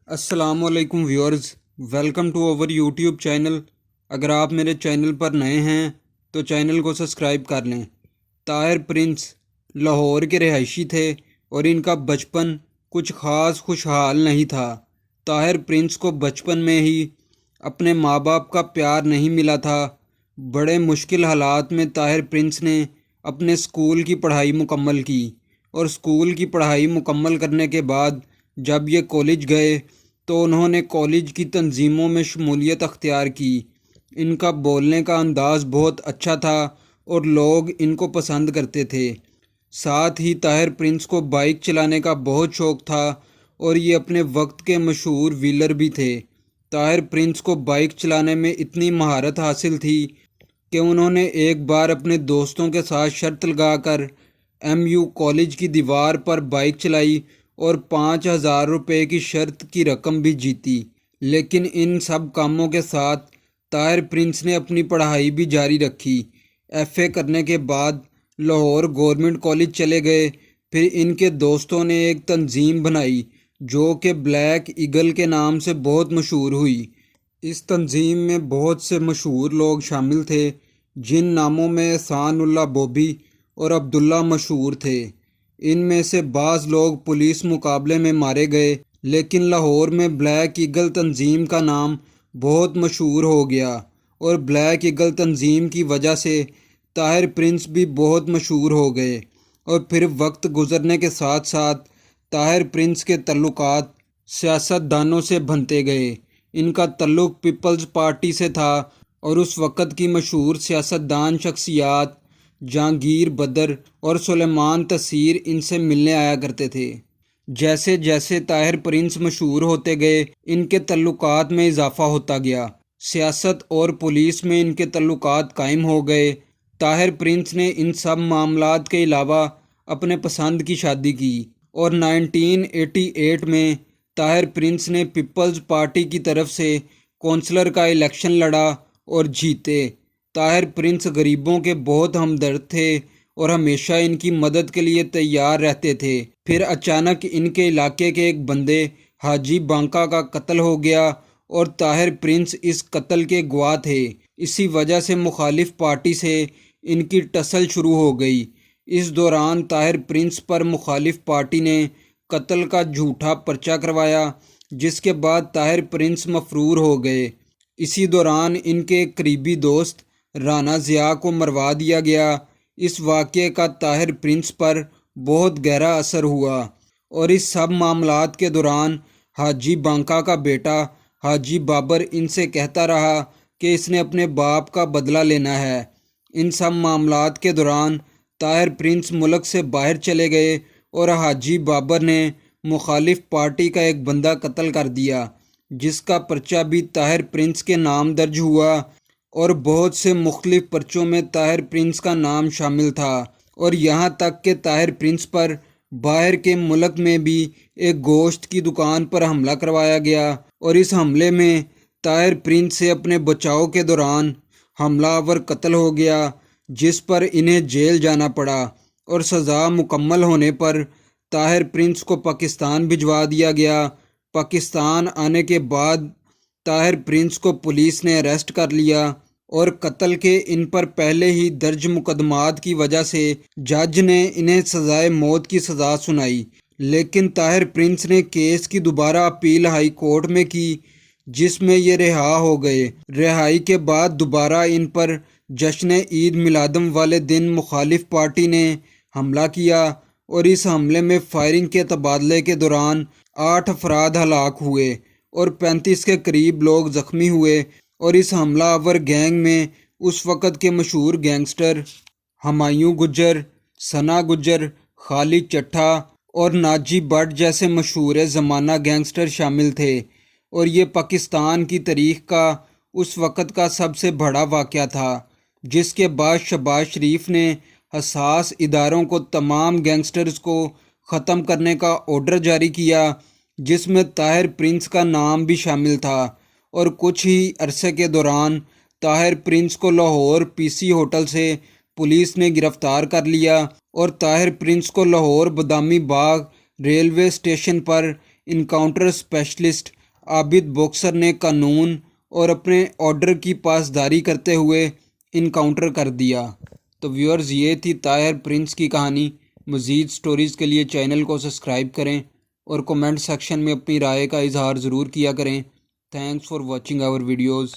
السلام علیکم viewers, welcome to our YouTube channel. اگر آپ میرے چینل پر نئے ہیں تو چینل کو سبسکرائب کر لیں۔ طاہر پرنس لاہور کے رہائشی تھے اور ان کا بچپن کچھ خاص خوشحال نہیں تھا۔ طاہر پرنس کو بچپن میں ہی اپنے ماں باپ کا پیار نہیں ملا تھا۔ بڑے مشکل حالات میں طاہر پرنس نے اپنے اسکول کی پڑھائی مکمل کی اور اسکول کی پڑھائی مکمل کرنے کے بعد جب یہ کالج گئے تو انہوں نے کالج کی تنظیموں میں شمولیت اختیار کی۔ ان کا بولنے کا انداز بہت اچھا تھا اور لوگ ان کو پسند کرتے تھے۔ ساتھ ہی طاہر پرنس کو بائک چلانے کا بہت شوق تھا اور یہ اپنے وقت کے مشہور ویلر بھی تھے۔ طاہر پرنس کو بائک چلانے میں اتنی مہارت حاصل تھی کہ انہوں نے ایک بار اپنے دوستوں کے ساتھ شرط لگا کر MU کالج کی دیوار پر بائک چلائی اور 5,000 روپے کی شرط کی رقم بھی جیتی۔ لیکن ان سب کاموں کے ساتھ طاہر پرنس نے اپنی پڑھائی بھی جاری رکھی۔ FA کرنے کے بعد لاہور گورنمنٹ کالج چلے گئے۔ پھر ان کے دوستوں نے ایک تنظیم بنائی جو کہ بلیک ایگل کے نام سے بہت مشہور ہوئی۔ اس تنظیم میں بہت سے مشہور لوگ شامل تھے جن ناموں میں احسان اللہ بوبی اور عبداللہ مشہور تھے۔ ان میں سے بعض لوگ پولیس مقابلے میں مارے گئے، لیکن لاہور میں بلیک ایگل تنظیم کا نام بہت مشہور ہو گیا اور بلیک ایگل تنظیم کی وجہ سے طاہر پرنس بھی بہت مشہور ہو گئے۔ اور پھر وقت گزرنے کے ساتھ ساتھ طاہر پرنس کے تعلقات سیاست دانوں سے بنتے گئے۔ ان کا تعلق پیپلز پارٹی سے تھا اور اس وقت کی مشہور سیاستدان شخصیات جہانگیر بدر اور سلیمان تسیر ان سے ملنے آیا کرتے تھے۔ جیسے جیسے طاہر پرنس مشہور ہوتے گئے ان کے تعلقات میں اضافہ ہوتا گیا۔ سیاست اور پولیس میں ان کے تعلقات قائم ہو گئے۔ طاہر پرنس نے ان سب معاملات کے علاوہ اپنے پسند کی شادی کی اور 1988 میں طاہر پرنس نے پیپلز پارٹی کی طرف سے کونسلر کا الیکشن لڑا اور جیتے۔ طاہر پرنس غریبوں کے بہت ہمدرد تھے اور ہمیشہ ان کی مدد کے لیے تیار رہتے تھے۔ پھر اچانک ان کے علاقے کے ایک بندے حاجی بانکا کا قتل ہو گیا اور طاہر پرنس اس قتل کے گواہ تھے۔ اسی وجہ سے مخالف پارٹی سے ان کی ٹسل شروع ہو گئی۔ اس دوران طاہر پرنس پر مخالف پارٹی نے قتل کا جھوٹا پرچہ کروایا، جس کے بعد طاہر پرنس مفرور ہو گئے۔ اسی دوران ان کے ایک قریبی دوست رانا ضیاء کو مروا دیا گیا۔ اس واقعے کا طاہر پرنس پر بہت گہرا اثر ہوا اور اس سب معاملات کے دوران حاجی بانکا کا بیٹا حاجی بابر ان سے کہتا رہا کہ اس نے اپنے باپ کا بدلہ لینا ہے۔ ان سب معاملات کے دوران طاہر پرنس ملک سے باہر چلے گئے اور حاجی بابر نے مخالف پارٹی کا ایک بندہ قتل کر دیا، جس کا پرچہ بھی طاہر پرنس کے نام درج ہوا اور بہت سے مختلف پرچوں میں طاہر پرنس کا نام شامل تھا۔ اور یہاں تک کہ طاہر پرنس پر باہر کے ملک میں بھی ایک گوشت کی دکان پر حملہ کروایا گیا اور اس حملے میں طاہر پرنس سے اپنے بچاؤ کے دوران حملہ آور قتل ہو گیا، جس پر انہیں جیل جانا پڑا اور سزا مکمل ہونے پر طاہر پرنس کو پاکستان بھجوا دیا گیا۔ پاکستان آنے کے بعد طاہر پرنس کو پولیس نے اریسٹ کر لیا اور قتل کے ان پر پہلے ہی درج مقدمات کی وجہ سے جج نے انہیں سزائے موت کی سزا سنائی۔ لیکن طاہر پرنس نے کیس کی دوبارہ اپیل ہائی کورٹ میں کی، جس میں یہ رہا ہو گئے۔ رہائی کے بعد دوبارہ ان پر جشن عید میلادم والے دن مخالف پارٹی نے حملہ کیا اور اس حملے میں فائرنگ کے تبادلے کے دوران 8 افراد ہلاک ہوئے اور 35 کے قریب لوگ زخمی ہوئے۔ اور اس حملہ آور گینگ میں اس وقت کے مشہور گینگسٹر ہمایوں گجر، ثنا گجر، خالد چٹھا اور ناجی بٹ جیسے مشہور زمانہ گینگسٹر شامل تھے۔ اور یہ پاکستان کی تاریخ کا اس وقت کا سب سے بڑا واقعہ تھا، جس کے بعد شہباز شریف نے حساس اداروں کو تمام گینگسٹرز کو ختم کرنے کا آرڈر جاری کیا، جس میں طاہر پرنس کا نام بھی شامل تھا۔ اور کچھ ہی عرصے کے دوران طاہر پرنس کو لاہور PC ہوٹل سے پولیس نے گرفتار کر لیا اور طاہر پرنس کو لاہور بادامی باغ ریلوے اسٹیشن پر انکاؤنٹر اسپیشلسٹ عابد باکسر نے قانون اور اپنے آرڈر کی پاسداری کرتے ہوئے انکاؤنٹر کر دیا۔ تو ویورز، یہ تھی طاہر پرنس کی کہانی۔ مزید سٹوریز کے لیے چینل کو سبسکرائب کریں اور کومنٹ سیکشن میں اپنی رائے کا اظہار ضرور کیا کریں۔ Thanks for watching our videos.